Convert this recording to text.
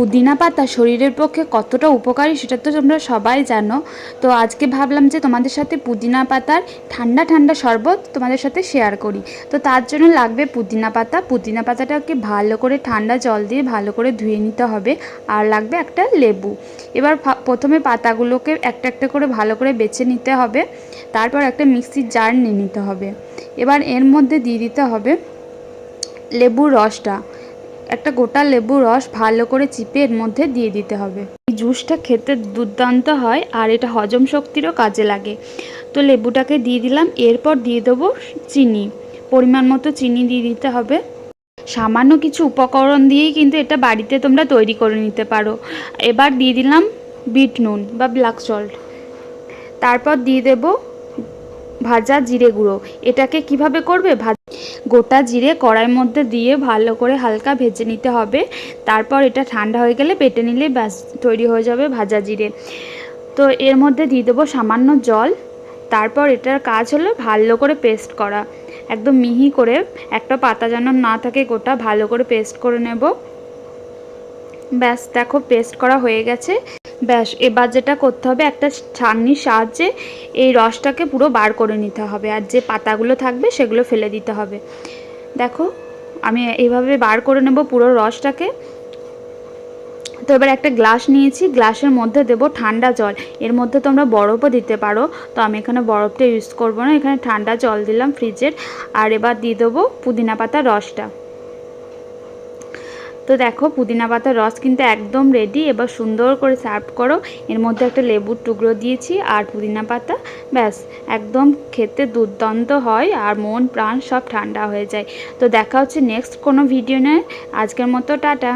পুদিনা পাতা শরীরের পক্ষে কতটা উপকারী সেটা তো তোমরা সবাই জানো। তো আজকে ভাবলাম যে তোমাদের সাথে পুদিনা পাতার ঠান্ডা ঠান্ডা শরবত তোমাদের সাথে শেয়ার করি। তো তার জন্য লাগবে পুদিনা পাতা। পুদিনা পাতাটাকে ভালো করে ঠান্ডা জল দিয়ে ভালো করে ধুয়ে নিতে হবে। আর লাগবে একটা লেবু। এবার প্রথমে পাতাগুলোকে একটা একটা করে ভালো করে বেছে নিতে হবে। তারপর একটা মিক্সির জার নিয়ে নিতে হবে। এবার এর মধ্যে দিয়ে দিতে হবে লেবুর রসটা। একটা গোটা লেবুর রস ভালো করে চিপে এর মধ্যে দিয়ে দিতে হবে। এই জুসটা খেতে দুর্দান্ত হয় আর এটা হজম শক্তিরও কাজে লাগে। তো লেবুটাকে দিয়ে দিলাম। এরপর দিয়ে দেবো চিনি, পরিমাণ মতো চিনি দিয়ে দিতে হবে। সামান্য কিছু উপকরণ দিয়েই কিন্তু এটা বাড়িতে তোমরা তৈরি করে নিতে পারো। এবার দিয়ে দিলাম বিট নুন বা ব্ল্যাক সল্ট। তারপর দিয়ে দেব ভাজা জিরে গুঁড়ো। এটাকে কিভাবে করবে, গোটা জিরে কড়াইয়ের মধ্যে দিয়ে ভালো করে হালকা ভেজে নিতে হবে। তারপর এটা ঠান্ডা হয়ে গেলে বেটে নিলে ব্যাস তৈরি হয়ে যাবে ভাজা জিরে। তো এর মধ্যে দিয়ে দেবো সামান্য জল। তারপর এটার কাজ হলো ভালো করে পেস্ট করা, একদম মিহি করে, একটা পাতা যেন না থাকে গোটা, ভালো করে পেস্ট করে নেব। ব্যাস দেখো পেস্ট করা হয়ে গেছে। ব্যাস এবার যেটা করতে হবে, একটা ছাঁকনির সাহায্যে এই রসটাকে পুরো বার করে নিতে হবে আর যে পাতাগুলো থাকবে সেগুলো ফেলে দিতে হবে। দেখো আমি এইভাবে বার করে নেব পুরো রসটাকে। তো এবার একটা গ্লাস নিয়েছি, গ্লাসের মধ্যে দেব ঠান্ডা জল। এর মধ্যে তোমরা বরফও দিতে পারো, তো আমি এখানে বরফটা ইউজ করব না, এখানে ঠান্ডা জল দিলাম ফ্রিজের। আর এবার দিয়ে দেবো পুদিনা পাতার রসটা। তো দেখো পুদিনা পাতার রস কিন্তু একদম রেডি। এবার সুন্দর করে সার্ভ করো। এর মধ্যে একটা লেবুর টুকরো দিয়েছি আর পুদিনা পাতা। ব্যাস একদম খেতে দুর্দান্ত হয় আর মন প্রাণ সব ঠান্ডা হয়ে যায়। তো দেখা হচ্ছে নেক্সট কোনো ভিডিও নিয়ে। আজকের মতো টাটা।